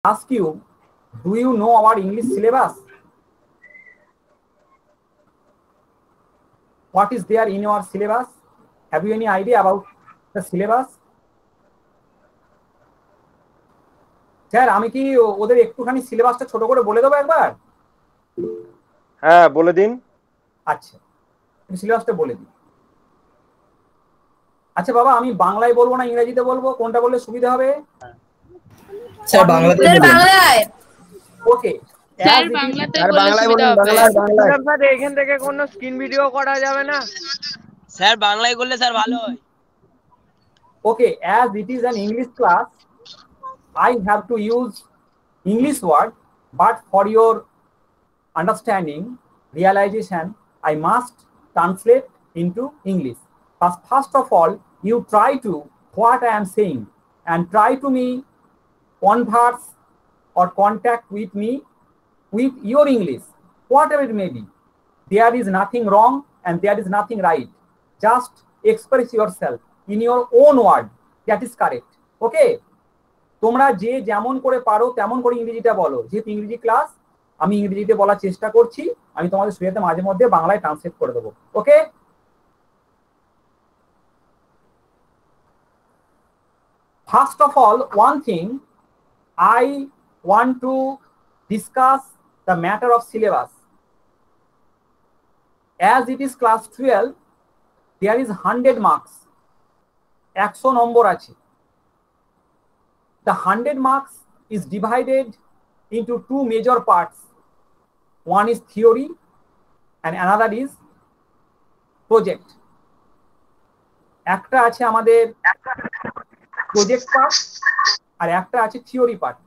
ask you, do you know our English syllabus? What is there in your syllabus? Have you any idea about the syllabus? Sir আমি কি ওদের একটুখানি সিলেবাসটা ছোট করে বলে দেবো একবার? হ্যাঁ বলে দিন। আচ্ছা সিলেবাসটা বলে দিই। আচ্ছা বাবা আমি বাংলায় বলবো না ইংরেজিতে বলবো, কোনটা বললে সুবিধা হবে? স্যার বাংলাতে বলুন। ওকে স্যার বাংলাতে বললে সুবিধা হবে। স্যার এখান থেকে কোনো স্ক্রিন ভিডিও করা যাবে না? স্যার বাংলায় করলে স্যার ভালো হয়। Okay, as it is an English class, I have to use English word, but for your understanding, realization, I must translate into English. But first of all, you try to what I am saying and try to me converse or contact with me with your English, whatever it may be. There is nothing wrong and there is nothing right. Just express yourself in your own word, that is correct. Okay? তোমরা যে যেমন করে পারো তেমন করে ইংরেজিটা বলো, যেহেতু ইংরেজি ক্লাস আমি ইংরেজিতে বলার চেষ্টা করছি, আমি তোমাদের সুবিধাতে মাঝে মধ্যে বাংলায় ট্রান্সলেট করে দেবো। Okay, first of all one thing I want to discuss the matter of syllabus. As it is class 12, there is 100 marks. 100 নম্বর আছে। The 100 marks is divided into two major parts. One is theory and another is project. একটা আছে আমাদের project part আর একটা আছে theory part.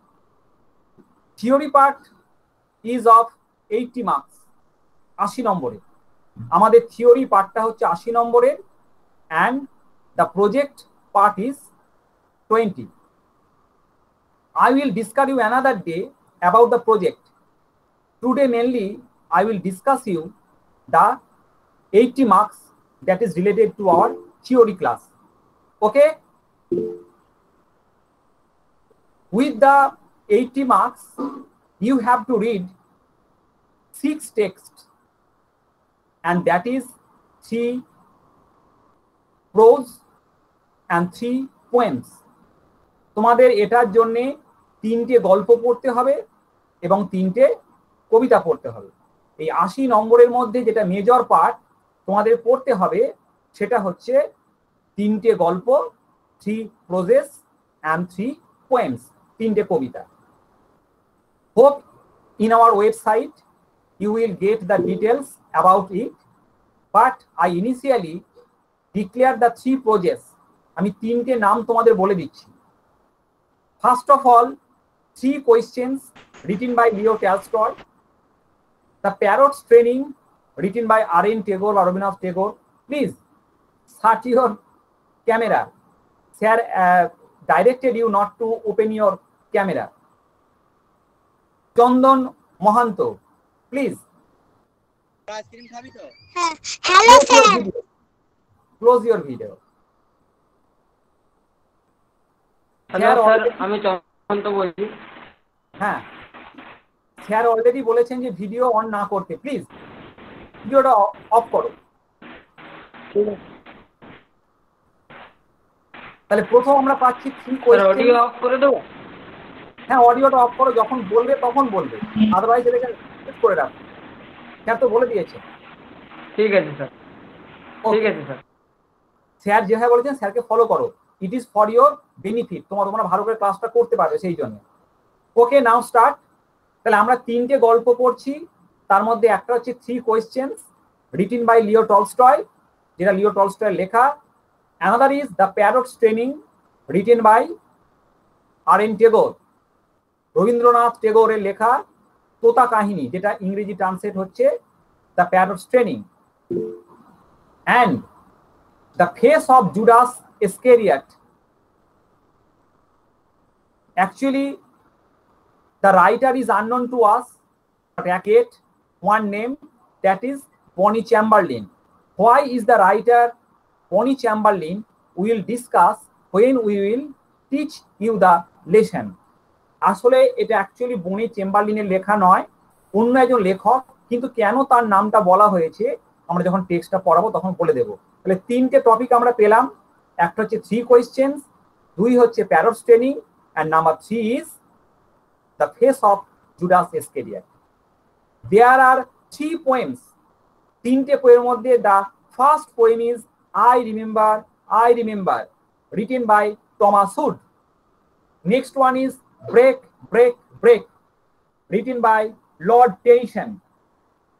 Theory part is of 80 marks, 80 নম্বরের। আমাদের theory পার্টটা হচ্ছে 80 নম্বরের and the project part is 20. I will discuss you another day about the project. Today mainly I will discuss you the 80 marks that is related to our theory class. Okay? With the 80 marks, you have to read 6 texts, and that is 3 prose and 3 poems. তোমাদের এটার জন্য 3টে গল্প পড়তে হবে এবং 3টে কবিতা পড়তে হবে। এই 80 নম্বরের মধ্যে যেটা মেজর পার্ট তোমাদের পড়তে হবে সেটা হচ্ছে 3টে গল্প, 3 proses and 3 poems, 3টে কবিতা। Hope in our website you will get the details about it, but I initially declare the 3 proses. আমি 3টে নাম তোমাদের বলে দিচ্ছি। First of all, 3 questions written by Leo Tolstoy. The Parrot's Training written by R.N. Tagore or Rabindranath Tagore. Please shut your camera. Sir directed you not to open your camera. Chandan Mohanto, please. Hello sir. Close your video. Hello sir আমি চন্দন বলছি। হ্যাঁ sir already বলেছেন যে video on না করতে, please ভিডিওটা of করো। তাহলে প্রথম আমরা পাচ্ছি 3 কোয়েশ্চেন। অডিও অফ করে দেবো? হ্যাঁ অডিওটা অফ করো, যখন বলবে তখন বলবে, আদারওয়াইজ এটাকে মিউট করে রাখো। স্যার তো বলে দিয়েছে। ঠিক আছে স্যার, ঠিক আছে স্যার। স্যার যেভাবে বলেছেন স্যারকে ফলো করো, it is for your benefit, তোমরা ভালো করে ক্লাসটা করতে পারবে সেই জন্য। ওকে নাও স্টার্ট। তাহলে আমরা 3টে গল্প পড়ছি, তার মধ্যে একটা হচ্ছে 3 questions written by Leo Tolstoy, যেটা লিও টলস্টয়ের লেখা। Another is the parrot's training written by R.N. Tagore, Rabindranath টেগোরের লেখা তোতা কাহিনী, যেটা ইংরেজি ট্রান্সলেট হচ্ছে the parrot's training. And the face of Judas Iscariot. Actually, the writer is unknown to us, but yet one name, that is Bonnie Chamberlain. Why is the writer Bonnie Chamberlain? We will discuss when we will teach you the lesson. আসলে এটা actually বনি চেম্বারলিনের লেখা নয়, অন্য একজন লেখক, কিন্তু কেন তার নামটা বলা হয়েছে আমরা যখন টেক্সটটা পড়াবো তখন বলে দেবো। তাহলে তিনটে টপিক আমরা পেলাম, একটা হচ্ছে 3 কোয়েশ্চেন্স, 2 হচ্ছে parrot's training, and number 3 is the face of Judas Iscariot. There are 3 poems. তিনটে পোয়েমের মধ্যে the first poem is I remember, written by Thomas Hood. Next one is Break, written by Lord Tennyson.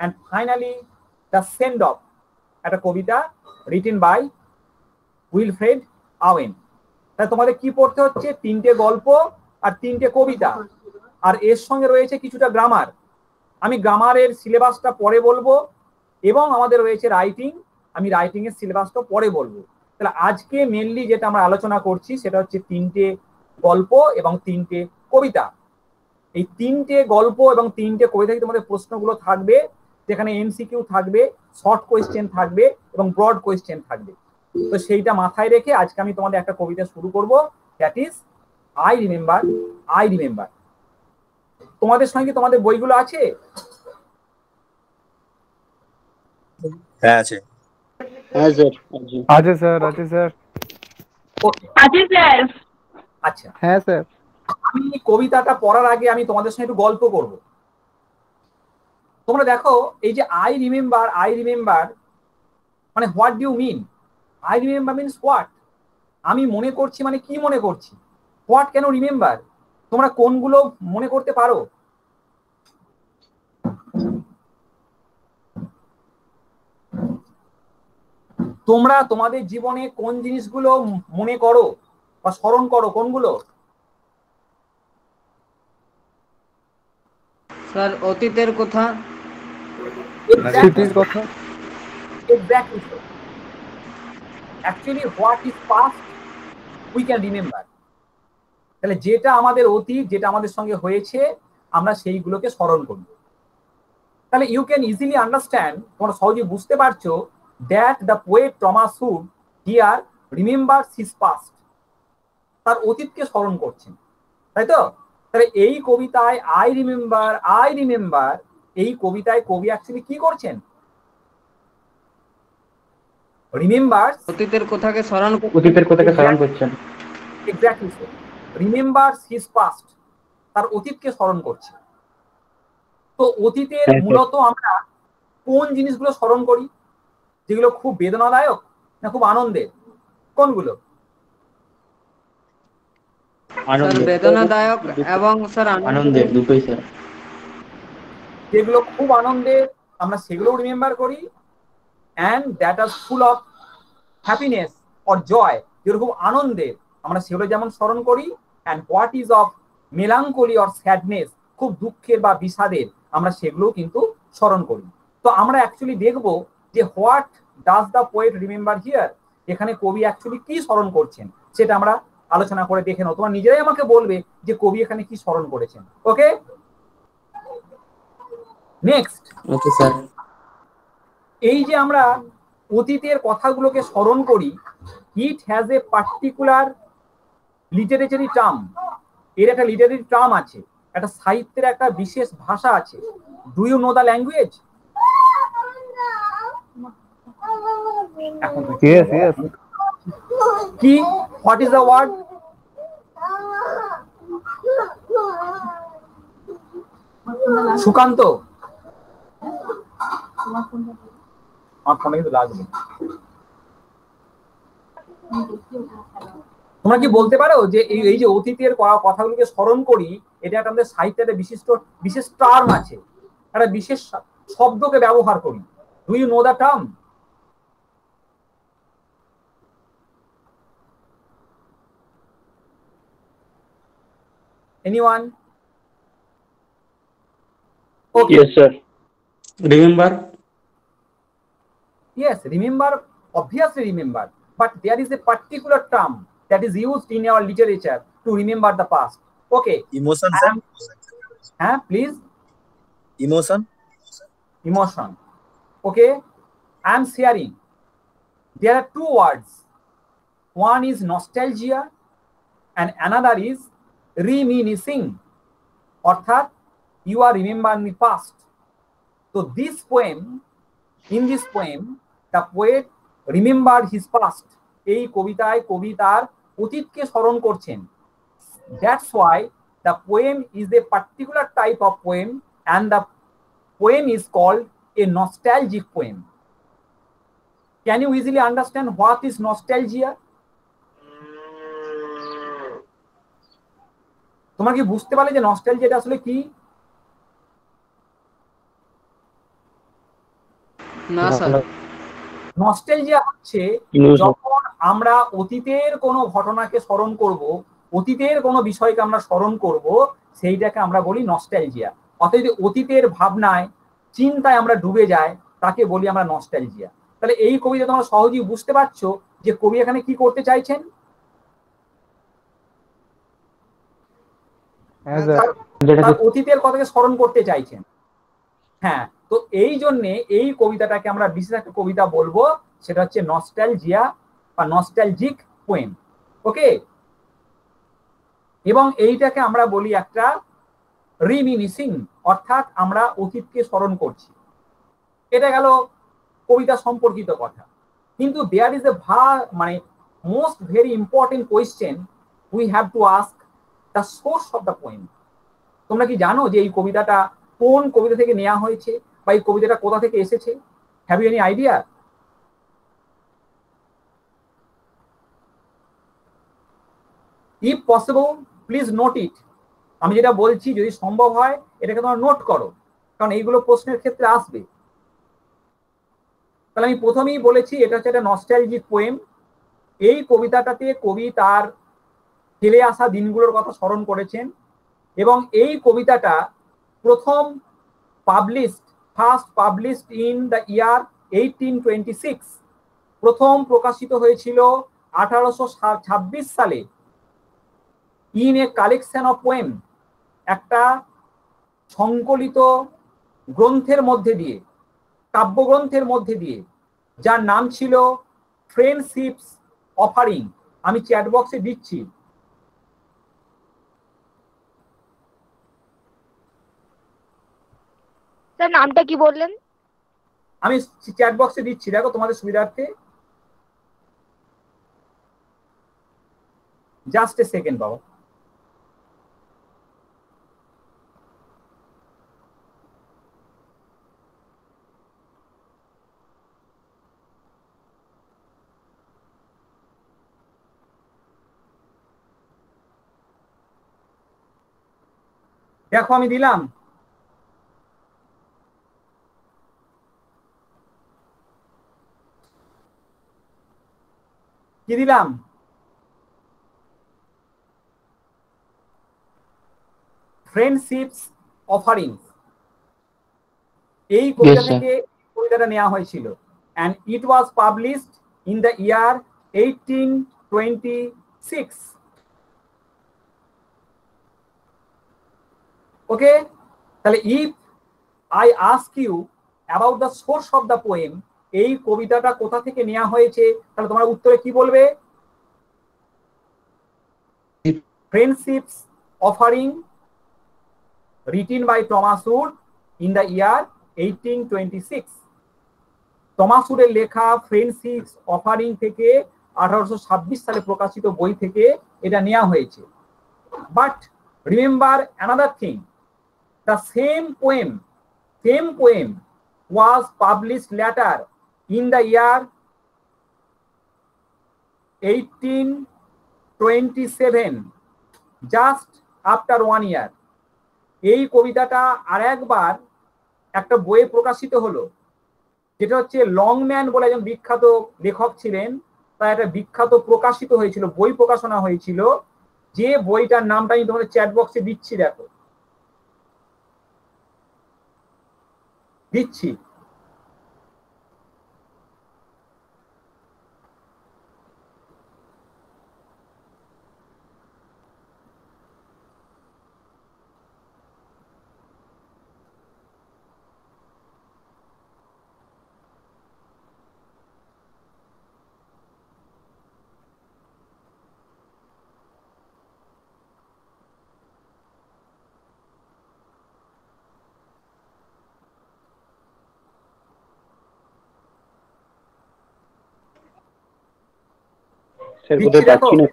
And finally, the Send Off, একটা কবিতা written by Wilfred Owen. তাই তোমাদের কি পড়তে হচ্ছে? তিনটে গল্প আর তিনটে কবিতা, আর এর সঙ্গে রয়েছে কিছুটা গ্রামার। আমি গ্রামারের সিলেবাসটা পরে বলবো, এবং আমাদের রয়েছে রাইটিং, আমি রাইটিং এর সিলেবাসটা পরে বলবো। তাহলে আজকে মেনলি যেটা আমরা আলোচনা করছি সেটা হচ্ছে তিনটে গল্প এবং তিনটে কবিতা। এই তিনটে গল্প এবং তিনটে কবিতা থেকে তোমাদের প্রশ্নগুলো থাকবে, যেখানে এমসিকিউ থাকবে, শর্ট কোয়েশ্চেন থাকবে এবং ব্রড কোয়েশ্চেন থাকবে। তো সেইটা মাথায় রেখে আজকে আমি তোমাদের একটা কবিতা শুরু করব, দ্যাট ইজ আই রিমেম্বার। তোমাদের সঙ্গে তোমাদের বইগুলো আছে? হ্যাঁ আছে। হ্যাঁ স্যার আছে স্যার। ওকে, আছে স্যার। আচ্ছা, হ্যাঁ স্যার। আমি কবিতাটা পড়ার আগে আমি তোমাদের সঙ্গে একটু গল্প করব। তোমরা দেখো, এই যে আই রিমেম্বার মানে what do you mean? I remember means what? আমি মনে করছি মানে কি মনে করছি? হোয়াট কেন রিমেম্বার? তোমরা কোনগুলো মনে করতে পারো? তোমরা তোমাদের জীবনে কোন জিনিসগুলো মনে করো বা স্মরণ করো, কোনগুলো? স্যার অতীতের কথা, স্মৃতির কথা। Exactly so. Actually, what is past, we can remember. তাহলে যেটা আমাদের অতীত, যেটা আমাদের সঙ্গে হয়েছে, আমরা সেইগুলোকে স্মরণ করি। তাহলে ইউ ক্যান ইজিলি আন্ডারস্ট্যান্ড, তোমরা সহজে বুঝতে পারছো, that the poet Thomas Hood here remembers his past, তার অতীতকে স্মরণ করছেন, তাই তো? তাহলে এই কবিতায় আই রিমেম্বার, এই কবিতায় কবি অ্যাকচুয়ালি কি করছেন? রিমেম্বারস, অতীতের কথাকে স্মরণ করছেন। এক্স্যাক্টলি সো, রিমেম্বারস হিজ পাস্ট, তার অতীতকে স্মরণ করছে। তো অতীতের মূলত আমরা কোন জিনিসগুলো স্মরণ করি, যেগুলো খুব বেদনাদায়ক না খুব আনন্দের? কোনগুলো? বেদনাদায়ক এবং স্যার আনন্দের, দুটোই স্যার। যেগুলো খুব আনন্দের আমরা সেগুলো রিমেম্বার করি, and that are full of happiness or joy, যেগুলো খুব আনন্দের আমরা সেগুলো যেমন স্মরণ করি, and what is of melancholy or sadness, খুব দুঃখের বা বিষাদের আমরা সেগুলো কিন্তু স্মরণ করি। তো আমরা অ্যাকচুয়ালি দেখবো যে what does the poet remember here, এখানে কবি অ্যাকচুয়ালি কি স্মরণ করছেন সেটা আমরা আলোচনা করে দেখে নাও। তোমরা নিজেরাই আমাকে বলবে যে কবি এখানে কি স্মরণ করেছেন। ওকে, নেক্সট। Okay sir. এই যে আমরা অতীতের কথাগুলোকে স্মরণ করি, it has a particular literary term, এর একটা লিটারেরি টার্ম আছে, একটা সাহিত্যের একটা বিশেষ ভাষা আছে। Do you know the language? কি, what is the word? Sukanta, আমার ফোনে কিন্তু লাগবে। তোমরা কি বলতে পারো যে এই যে অতীতের কথাগুলোকে স্মরণ করি, এটা একটা আমাদের সাহিত্যের বিশেষ টার্ম আছে, একটা বিশেষ শব্দকে ব্যবহার করি। Do you know the term? Anyone? Okay. Yes, sir. Remember? Yes, remember, obviously remember, but there is a particular term that is used in our literature to remember the past. Okay. Emotion, sir. Please. Emotion. Okay. I am sharing. There are two words. One is nostalgia and another is reminiscing. অর্থাৎ you are remember the past. তো this poem, in this poem the poet remember his past. এই কবিতায় কবি তার অতীতকে স্মরণ করছেন। That's why the poem is a particular type of poem and the poem is called a nostalgic poem. Can you easily understand what is nostalgia? তোমরা কি বুঝতে পারলে যে নস্টালজিয়াটা আসলে কি? না স্যার। নস্টালজিয়া হচ্ছে যখন আমরা অতীতের কোনো ঘটনাকে স্মরণ করব, অতীতের কোনো বিষয়কে আমরা স্মরণ করব, সেইটাকে আমরা বলি নস্টালজিয়া। অর্থাৎ যদি অতীতের ভাবনায় চিন্তায় আমরা ডুবে যাই তাকে বলি আমরা নস্টালজিয়া। তাহলে এই কবিতা তোমরা সহজেই বুঝতে পারছো যে কবি এখানে কি করতে চাইছেন। তার অতীতের কথাকে স্মরণ করতে চাইছেন। হ্যাঁ, তো এই জন্যে এই কবিতাটাকে আমরা বিশেষ একটা কবিতা বলবো, সেটা হচ্ছে নস্টালজিয়া বা নস্টালজিক পোয়েম। ওকে, এবং এইটাকে আমরা বলি একটা রিমিনিসিং, অর্থাৎ আমরা অতীতকে স্মরণ করছি। এটা গেল কবিতা সম্পর্কিত কথা। কিন্তু দেয়ার ইজ এ মানে most very important question we have to ask, the source of the poem. তোমরা কি জানো যে এই কবিতাটা কোন কবিতা থেকে নেওয়া হয়েছে বা এই কবিতাটা কোথা থেকে এসেছে? Have you any idea? If possible please note it. আমি যেটা বলছি যদি সম্ভব হয় এটাকে তোমরা নোট করো, কারণ এইগুলো প্রশ্নের ক্ষেত্রে আসবে। তাহলে আমি প্রথমেই বলেছি এটা হচ্ছে একটা নস্টালজিক পোয়েম। এই কবিতাটাতে কবি তার ফেলে আসা দিনগুলোর কথা স্মরণ করেছেন, এবং এই কবিতাটা first published in the year 1826। প্রথম প্রকাশিত হয়েছিল 1826 সালে in a collection of poem, একটা সংকলিত গ্রন্থের মধ্যে দিয়ে, কাব্যগ্রন্থের মধ্যে দিয়ে, যার নাম ছিল ফ্রেন্ডশিপস অফারিং। আমি চ্যাট বক্সে দিচ্ছি। স্যার নামটা কি বললেন? আমি চ্যাট বক্সে দিচ্ছি, দেখো তোমাদের সুবিধার্থে। জাস্ট এ সেকেন্ড বাবা। দেখো আমি দিলাম। কি দিলাম? Friendships offering. এই কবিতা থেকে কবিতাটা নেওয়া হয়েছিল, and it was published in the year 1826. ওকে, তাহলে if I ask you about the source of the poem, এই কবিতাটা কোথা থেকে নেওয়া হয়েছে, তাহলে তোমরা উত্তরে কি বলবে? Friendship's offering, written by Thomas Wood in the year 1826। Thomas উডের লেখা ফ্রেন্ডশিপস অফারিং থেকে 1826 সালে প্রকাশিত বই থেকে এটা নেওয়া হয়েছে। But remember another thing, the same poem was published later in the year 1827, just after 1 year। এই কবিতাটা আর একবার একটা বইয়ে প্রকাশিত হলো, যেটা হচ্ছে লংম্যান বলে একজন বিখ্যাত লেখক ছিলেন, তার একটা বিখ্যাত প্রকাশিত হয়েছিল, বই প্রকাশনা হয়েছিল, যে বইটার নামটা আমি তোমাদের চ্যাট বক্সে দিচ্ছি, দেখো দিচ্ছি। স্যার দিচ্ছি কোথায় দেখো। পাচ্ছি না।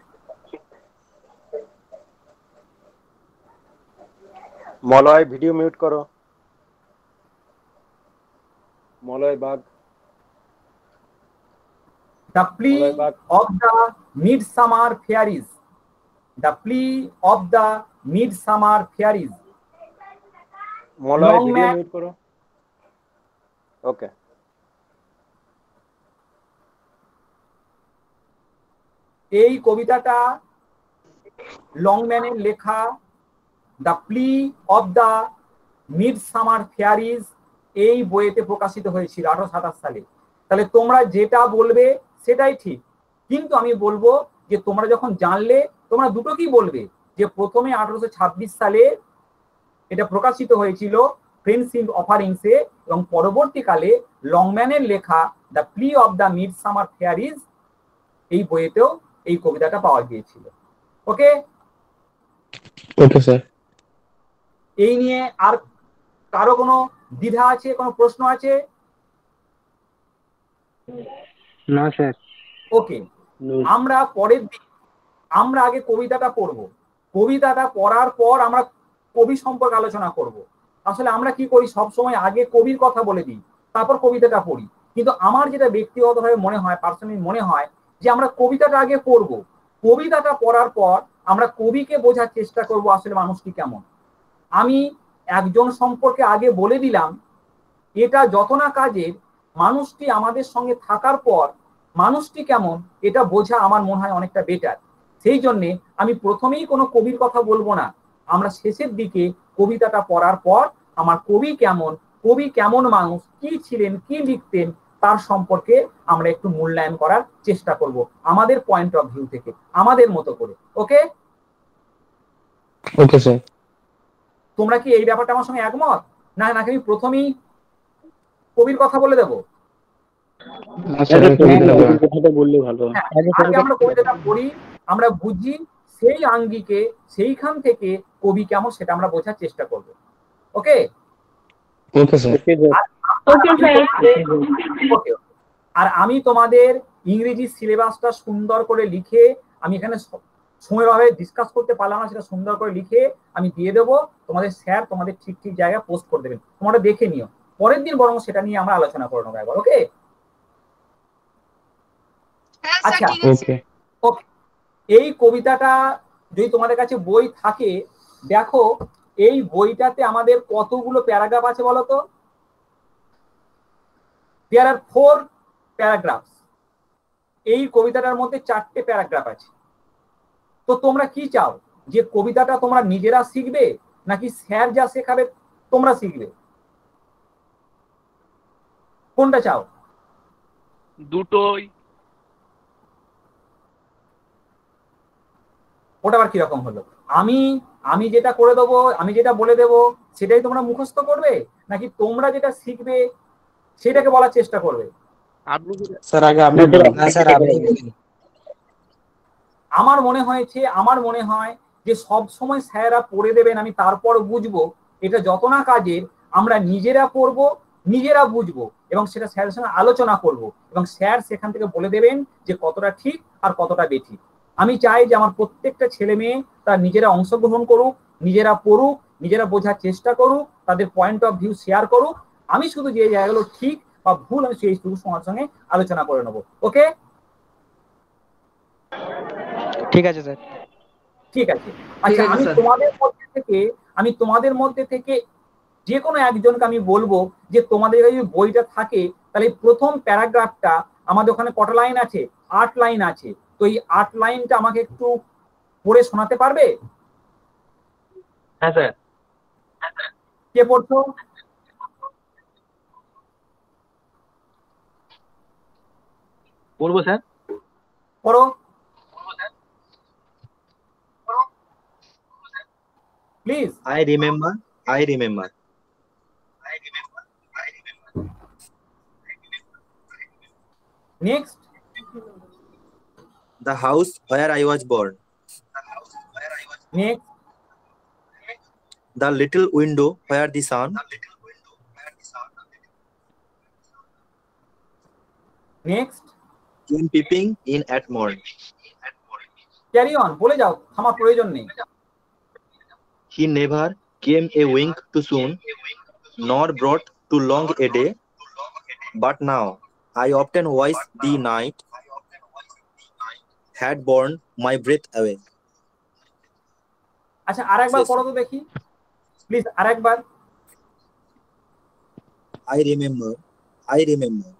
মলয় ভিডিও মিউট করো। Malay Bag. The plea Malay Bag. of the midsummer fairies. The plea of the midsummer fairies. Malay Long video man- mute করো। ওকে। এই কবিতাটা লংম্যানের লেখা। দ্য প্লি অফ দ্য মিডসামার ফেয়ারিজ এই বইয়েতে প্রকাশিত হয়েছিল 1827 সালে। তাহলে তোমরা যেটা বলবে সেটাই ঠিক, কিন্তু আমি বলবো যে তোমরা যখন জানলে তোমরা দুটোকেই বলবে যে প্রথমে 1826 সালে এটা প্রকাশিত হয়েছিল ফ্রেন্ডশিপ অফারিংসে, এবং পরবর্তীকালে লংম্যানের লেখা দ্য প্লি অফ দ্য মিডসামার ফেয়ারিজ এই বইয়েতেও এই কবিতাটা পাওয়া গিয়েছিল। ওকে ওকে স্যার। এই নিয়ে আর কারো কোনো দ্বিধা আছে, কোনো প্রশ্ন আছে? না স্যার। ওকে, আমরা পরের দিন আমরা আগে কবিতাটা পড়ব। কবিতাটা পড়ার পর আমরা কবি সম্পর্কে আলোচনা করব। আসলে আমরা কি করি, সবসময় আগে কবির কথা বলে দিই, তারপর কবিতাটা পড়ি। কিন্তু আমার যেটা ব্যক্তিগতভাবে মনে হয়, পার্সোনালি মনে হয় যে আমরা কবিতাটা আগে পড়ব। কবিতাটা পড়ার পর আমরা কবিকে বোঝার চেষ্টা করব আসলে মানুষটি কেমন। আমি একজন সম্পর্কে আগে বলে দিলাম, এটা যত না কাজের, মানুষটি আমাদের সঙ্গে থাকার পর মানুষটি কেমন এটা বোঝা আমার মনে হয় অনেকটা বেটার। সেই জন্যে আমি প্রথমেই কোনো কবির কথা বলবো না, আমরা শেষের দিকে কবিতাটা পড়ার পর আমার কবি কেমন মানুষ, কি ছিলেন, কি লিখতেন, তার সম্পর্কে আমরা একটু মূল্যায়ন করার চেষ্টা করব আমাদের পয়েন্ট অফ ভিউ থেকে, আমাদের মতো করে। ওকে ওকে স্যার। তোমরা কি এই ব্যাপারটা আমার সঙ্গে একমত? নাকি আমি প্রথমেই কবির কথা বলে দেবো? কথাটা বললে ভালো। আগে আমরা কবিতাটা পড়ি, আমরা বুঝি, সেই আঙ্গিকে সেইখান থেকে কবি কেমন সেটা আমরা বোঝার চেষ্টা করব। ওকে ওকে স্যার। আর আমি তোমাদের ইংরেজি সিলেবাসটা সুন্দর করে লিখে, আমি এখানে সময়ভাবে ডিসকাস করতে পারলাম না, সেটা সুন্দর করে লিখে আমি দিয়ে দেবো তোমাদের। স্যার তোমাদের ঠিক ঠিক জায়গায় পোস্ট করে দেবেন, তোমরা দেখে নিও। পরের দিন বরং সেটা নিয়ে আমরা আলোচনা করে নেবো একবার। ওকে আচ্ছা, ওকে। ওকে, এই কবিতাটা যদি তোমাদের কাছে বই থাকে, দেখো এই বইটাতে আমাদের কতগুলো প্যারাগ্রাফ আছে বলো তো? দেয়ার আর 4 প্যারাগ্রাফস। এই কবিতাটার মধ্যে 4টে প্যারাগ্রাফ আছে। তো তোমরা কি চাও, যে কবিতাটা তোমরা নিজেরা শিখবে নাকি স্যার যা শেখাবে তোমরা শিখবে? কোনটা চাও? দুটোই। ওটা আবার কিরকম হলো? আমি যেটা করে দেবো, আমি যেটা বলে দেবো সেটাই তোমরা মুখস্থ করবে, নাকি তোমরা যেটা শিখবে সেটাকে বলার চেষ্টা করবে? স্যার আগে আপনি আমার মনে হয় যে সব সময় স্যাররা পড়ে দেবেন, আমি তারপর বুঝবো, এটা যত না কাজের, আমরা নিজেরা পড়বো, নিজেরা বুঝবো, এবং সেটা স্যারের সঙ্গে আলোচনা করব, এবং স্যার সেখান থেকে বলে দেবেন যে কতটা ঠিক আর কতটা বেঠিক। আমি চাই যে আমার প্রত্যেকটা ছেলে মেয়ে তার নিজেরা অংশগ্রহণ করুক, নিজেরা পড়ুক, নিজেরা বোঝার চেষ্টা করুক, তাদের পয়েন্ট অফ ভিউ শেয়ার করুক। আমি শুধু যে জায়গাগুলো ঠিক বা ভুল আমি সেই শুধু তোমার সঙ্গে আলোচনা করে নেবো। ওকে ঠিক আছে স্যার। ঠিক আছে। আচ্ছা, আমি তোমাদের মধ্যে থেকে যে কোনো একজনকে আমি বলবো যে তোমাদের যদি বইটা থাকে তাহলে প্রথম প্যারাগ্রাফটা আমাদের ওখানে কত লাইন আছে? 8 লাইন আছে। তো এই 8 লাইনটা আমাকে একটু পড়ে শোনাতে পারবে? হ্যাঁ স্যার। কে পড়ছো? বলবো স্যার। পড়ো please. I remember. Next. The house where I was born. Next. The little window where the sun. Next. Came peeping in at morn. Carry on, বলে যাও, থামার প্রয়োজন নেই। He never came a wink too soon, nor brought too long a day. But now I often watch the night had borne my breath away. আচ্ছা আরেকবার Yes. পড়ো তো দেখি প্লিজ, আরেকবার। I remember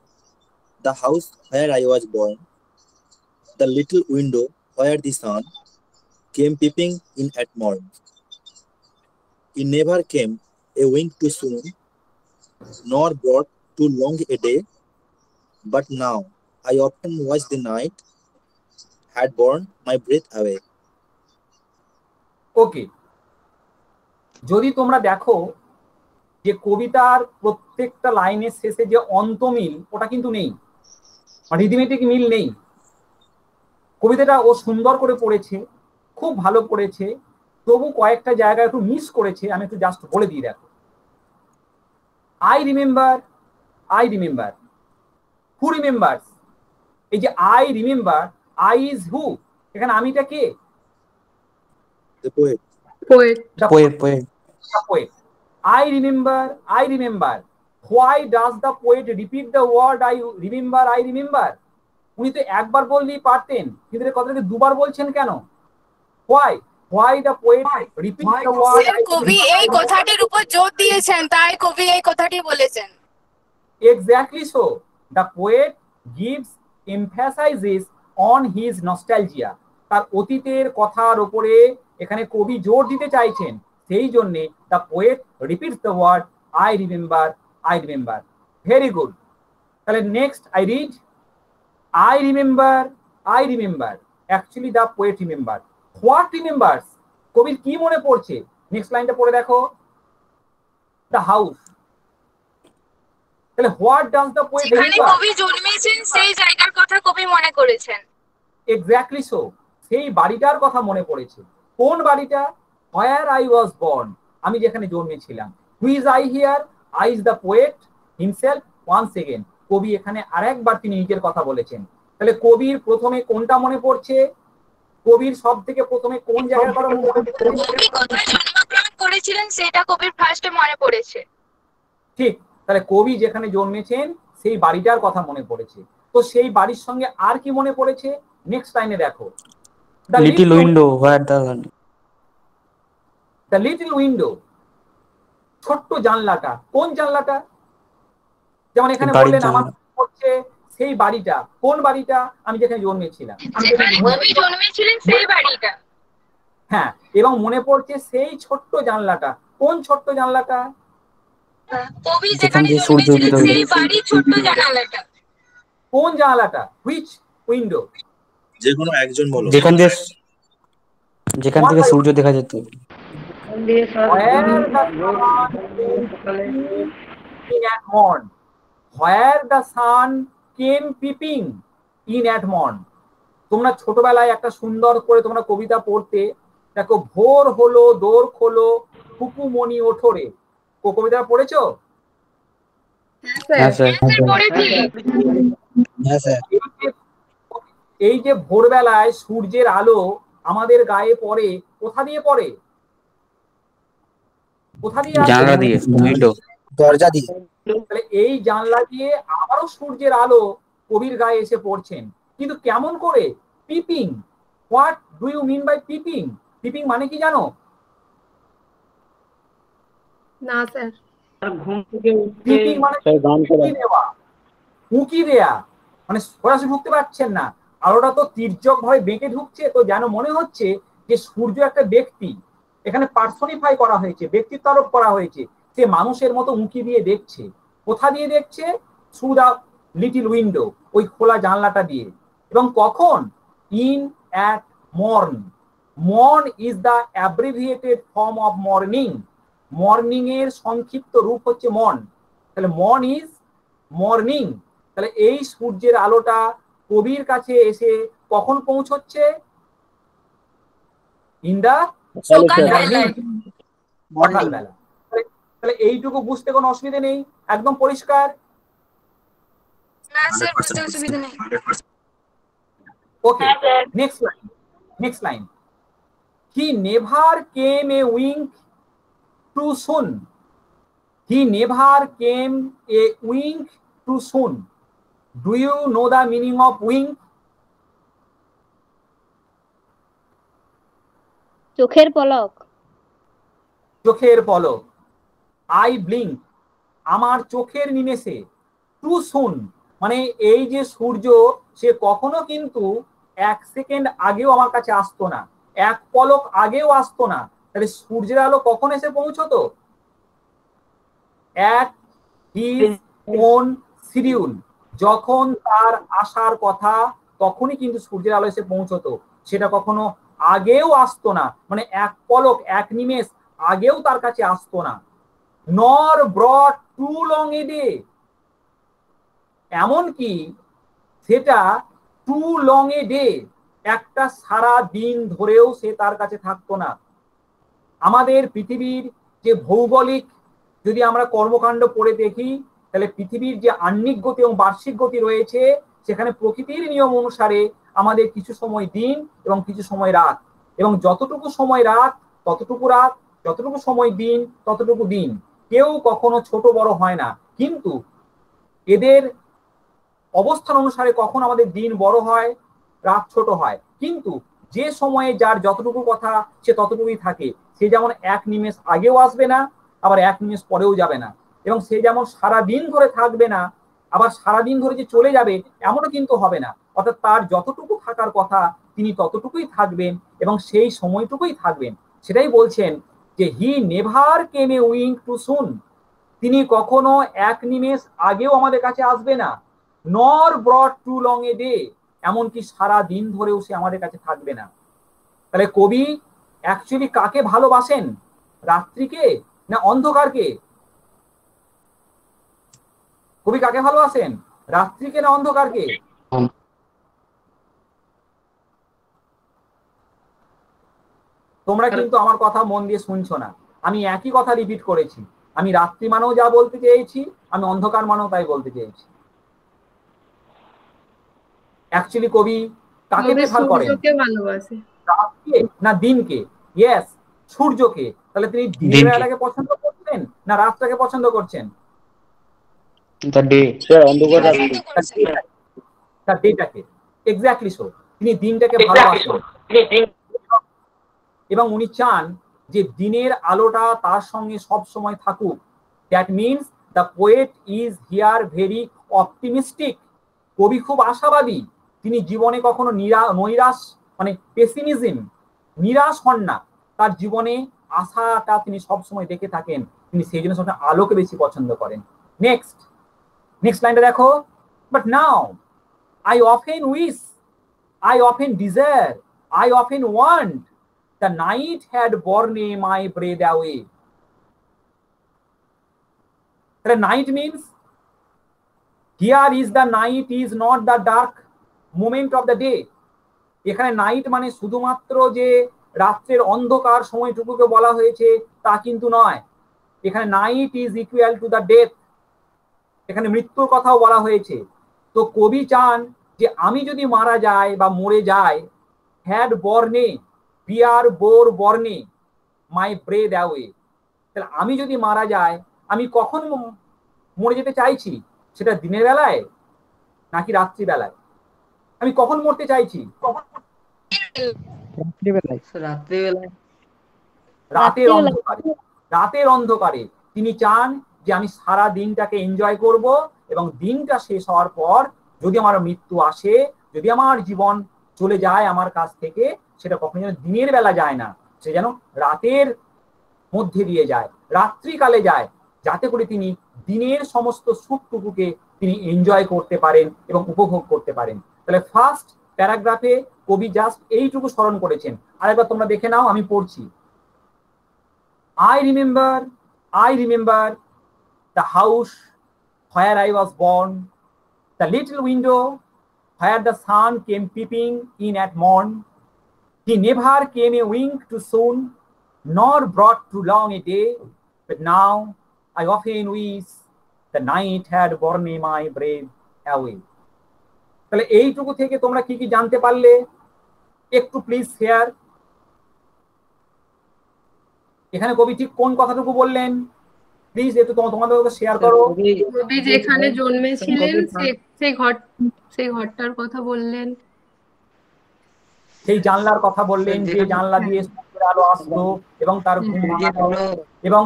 the house where I was born, the little window where the sun came peeping in at morn. He never came a wink too soon, nor brought too long a day. But now I often watch the night had borne my breath away. ওকে, যদি তোমরা দেখো যে কবিতার প্রত্যেকটা লাইনের শেষে যে অন্তমিল ওটা কিন্তু নেই, রিদমেটিক মিল নেই। কবিতাটা ও সুন্দর করে পড়েছে, খুব ভালো পড়েছে, তবু কয়েকটা জায়গায় একটু মিস করেছে। আমি একটু জাস্ট বলে দিই, দেখো, আই রিমেম্বার, হু রিমেম্বার্স। এই যে I remember, I is who, এখানে আমিটা কে? The poet. Poet. I remember. Why does the poet repeat the word I remember? উনি তো একবার বললেই পারতেন, কিন্তু এই কথাটাকে দুবার বলছেন কেন? Why the poet repeats the word? কবি এই কথাটির উপর জোর দিয়েছেন, তাই কবি এই কথাটি বলেছেন। Exactly so. The poet gives emphasizes on his nostalgia. তার অতীতের কথার উপরে এখানে কবি জোর দিতে চাইছেন, সেই জন্য the poet repeats the word I remember. Very good. তাহলে next I read, I remember. Actually the poet remember. What remembers? কবির কি মনে পড়ছে? নেক্সট লাইনটা পড়ে দেখো, the house. তাহলে what does the poet যেখানে remember? কবি জন্মেছেন সেই জায়গার কথা কবি মনে করেছেন। Exactly so. সেই বাড়িটার কথা মনে পড়েছে। কোন বাড়িটা? Where I was born, আমি যেখানে জন্মেছিলাম। Who is I here? I is the poet himself once again. কবি এখানে আরেকবার তিনি নিজের কথা বলেছেন। তাহলে কবির প্রথমে কোনটা মনে পড়ছে? কবির সব থেকে প্রথমে কোন জায়গার কথা মনে পড়ছে? কবি কোথায় জন্মগ্রহণ করেছিলেন সেটা কবির ফার্স্টে মনে পড়েছে। ঠিক, তাহলে কবি যেখানে জন্মেছেন সেই বাড়িটার কথা মনে পড়েছে। তো সেই বাড়ির সঙ্গে আর কি মনে পড়েছে? নেক্সট লাইনে দেখো, the little window where the sun. The little window, ছোট্ট জানলাটা। কোন জানলাটা? যেমন এখানে বললেন আমার হচ্ছে সেই বাড়িটা। কোন বাড়িটা? আমি যেখানে জন্মেছিলাম। যেখানে কবি জন্মেছিলেন সেই বাড়িটা। হ্যাঁ, এবং মনে পড়ছে সেই ছোট্ট জানলাটা। কোন ছোট্ট জানলাটা? কবি যেখানে জন্মেছিলেন সেই বাড়ির ছোট্ট জানালাটা। কোন জানলাটা? Which window? যে কোনো একজন বলো। যেখান থেকে সূর্য দেখা যেত। Where the sun came peeping in at morn. তোমরা ছোটবেলায় একটা সুন্দর করে তোমরা কবিতা পড়তে, দেখো, ভোর হলো দোর খোলো ফুকুমণি ওঠরে। কবিতা পড়েছো? হ্যাঁ স্যার। এই যে ভোরবেলায় সূর্যের আলো আমাদের গায়ে পড়ে, কোথা দিয়ে পড়ে? জানলা দিয়ে, উইন্ডো, দরজা দিয়ে। তাহলে এই জানলা দিয়ে আবারও সূর্যের আলো কবির গায়ে এসে পড়ছেন, কিন্তু কেমন করে? Peeping. What do you mean by peeping? Peeping মানে কি জানো? না স্যার। পিপিং মানে উঁকি দেয়া, মানে সরাসরি ঢুকতে পারছেন না, আর ওটা তো তির্যক ভাবে বেঁকে ঢুকছে, তো যেন মনে হচ্ছে যে সূর্য একটা ব্যক্তি, এখানে পার্সনিফাই করা হয়েছে, ব্যক্তিত্ব আরোপ করা হয়েছে, সে মানুষের মতো উঁকি দিয়ে দেখছে। কোথা দিয়ে দেখছে? থ্রু দা লিটল উইন্ডো, ওই খোলা জানলাটা দিয়ে। এবং কখন? In at mourn. Mourn is the abbreviated form of morning. Morning এর সংক্ষিপ্ত রূপ হচ্ছে মর্ন। তাহলে মর্ন ইজ মর্নিং। তাহলে এই সূর্যের আলোটা কবির কাছে এসে কখন পৌঁছচ্ছে? ইন দা সকালবেলা। তাহলে এইটুকু বুঝতে কোনো অসুবিধা নেই, একদম পরিষ্কার। না স্যার, বুঝতে অসুবিধা নেই। Okay, next line. Next line, he never came a wink too soon, he never came a wink too soon. Do you know the meaning of wink? চোখের পলক। চোখের পলক। আই ব্লিঙ্ক, আমার চোখের নিমেষে। টু সুন মানে এই যে সূর্য, সে কখনো কিন্তু 1 সেকেন্ড আগেও আমার কাছে আসতো না, 1 পলক আগেও আসতো না। তাহলে সূর্যের আলো কখন এসে পৌঁছতো? অ্যাট হিজ ওন শিডিউল, যখন তার আসার কথা তখনই কিন্তু সূর্যের আলো এসে পৌঁছতো। সেটা কখনো আগেও আসতো না, মানে 1 পলক 1 নিমেষ আগেও তার কাছে আসতো না। নর ব্রট টু লং এ ডে, এমনকি সেটা টু লং এ ডে, একটা সারা দিন ধরেও সে তার কাছে থাকতো না। আমাদের পৃথিবীর যে ভৌগোলিক যদি আমরা কর্মকাণ্ড পড়ে দেখি, তাহলে পৃথিবীর যে আহ্নিক গতি এবং বার্ষিক গতি রয়েছে, সেখানে প্রকৃতির নিয়ম অনুসারে আমাদের কিছু সময় দিন এবং কিছু সময় রাত, এবং যতটুকু সময় রাত ততটুকু রাত, যতটুকু সময় দিন ততটুকু দিন। কেউ কখনো ছোট বড় হয় না, কিন্তু এদের অবস্থান অনুসারে কখন আমাদের দিন বড় হয়, রাত ছোট হয়। কিন্তু যে সময়ে যার যতটুকু কথা সে ততটুকুই থাকে। সে যেমন 1 নিমেষ আগেও আসবে না, আবার 1 নিমেষ পরেও যাবে না, এবং সে যেমন সারা দিন ধরে থাকবে না, আবার সারা দিন ধরে যে চলে যাবে এমনও কিন্তু হবে না। অর্থাৎ তার যতটুকু থাকার কথা তিনি ততটুকুই থাকবেন এবং সেই সময়টুকুই থাকবেন। সেটাই বলছেন যে he never came a wink too soon, তিনি কখনো 1 নিমেষ আগেও আমাদের কাছে আসবে না। নর ব্রট টু লং এ ডে, এমনকি সারা দিন ধরেও সে আমাদের কাছে থাকবে না। তাহলে কবি অ্যাকচুয়ালি কাকে ভালোবাসেন? রাত্রিকে না অন্ধকারকে? কবি কাকে ভালোবাসেন? রাত্রিকে না অন্ধকারকে? তোমরা কিন্তু আমার কথা মন দিয়ে শুনছো না। আমি একই কথা রিপিট করেছি। আমি রাত্রি মানেও যা বলতে চেয়েছি, আমি অন্ধকার মানেও তাই বলতে চেয়েছি। অ্যাকচুয়ালি কবি কাকে প্রেফার করেন? ভালোবাসে। রাতকে না দিনকে? ইয়েস, সূর্যকে। তাহলে তিনি দিনের বেলাটাকে পছন্দ করছেন না রাতটাকে পছন্দ করছেন? দ্য ডে স্যার, অন্ধকার রাত্রি। তার ডেটাকে, এক্স্যাক্টলি সো। তিনি দিনটাকে ভালোবাসেন এবং উনি চান যে দিনের আলোটা তার সঙ্গে সব সময় থাকুক। That means the poet is here very optimistic. কবি খুব আশাবাদী। তিনি জীবনে কখনো নৈরাশ মানে পেসিমিজম, নিরাশ হন না। তার জীবনে আশাটা তিনি সবসময় দেখে থাকেন। তিনি সেই জন্য সবসময় আলোকে বেশি পছন্দ করেন। নেক্সট লাইনটা দেখো, but now I often wish, I often desire, I often want the night had borne my breath away. The night means here is the night is not the dark moment of the day. এখানে night মানে শুধুমাত্র যে রাত্রের অন্ধকার সময়টুকুকে বলা হয়েছে তা কিন্তু নয়। এখানে night is equal to the death, এখানে মৃত্যুর কথাও বলা হয়েছে। তো কবি চান যে আমি যদি মারা যাই বা মরে যাই, had borne, bear bore borne, my breath away, তাহলে আমি যদি মারা যাই আমি কখন মরে যেতে চাইছি? সেটা দিনের বেলায় নাকি রাত্রি বেলায়? আমি কখন মরতে চাইছি? রাতের অন্ধকারে। তিনি চান যে আমি সারা দিনটাকে এনজয় করব এবং দিনটা শেষ হওয়ার পর যদি আমার মৃত্যু আসে, যদি আমার জীবন চলে যায় আমার কাছ থেকে, সেটা কখনো যেন দিনের বেলা যায় না, সে যেন রাতের মধ্যে দিয়ে যায়, রাত্রিকালে যায়, যাতে করে তিনি দিনের সমস্ত সুখটুকুকে তিনি এনজয় করতে পারেন এবং উপভোগ করতে পারেন। তাহলে ফার্স্ট প্যারাগ্রাফে কবি জাস্ট এইটুকু স্মরণ করেছেন। আরেকবার তোমরা দেখে নাও, আমি পড়ছি। I remember the house where I was born, the little window where the sun came peeping in at morn. He never came a wink too soon, nor brought too long a day, but now I often wish the night had borne my breath away. তাহলে এইটুকু থেকে তোমরা কি কি জানতে পারলে? একটু please share. এখানে কবি ঠিক কোন কথাটুকু বললেন প্লিজ একটু তোমাদের শেয়ার করো। কবি যেখানে জন্মেছিলেন সেই ঘরটার কথা বললেন, সেই জানলার কথা বললেন, যে জানলা দিয়ে সূর্যের আলো আসতো এবং তার ঘুম ভাঙাতো, এবং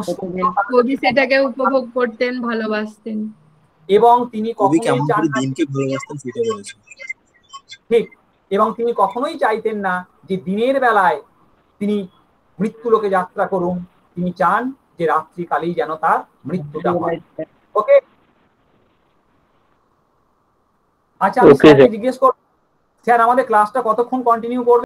কবি সেটাকে উপভোগ করতেন, ভালোবাসতেন, এবং তিনি কবি কখনোই কেমন চান করে দিনকে ভালোবাসতেন সেটা বলেছে। ঠিক, এবং তিনি কখনোই চাইতেন না যে দিনের বেলায় তিনি মৃত্যুলোকে যাত্রা করুন, তিনি চান যে রাত্রিকালেই যেন তার মৃত্যুটা হয়। ওকে, আচ্ছা আমি স্যারকে জিজ্ঞেস করব, স্যার আমাদের ক্লাসটা কতক্ষণ কন্টিনিউ করবে?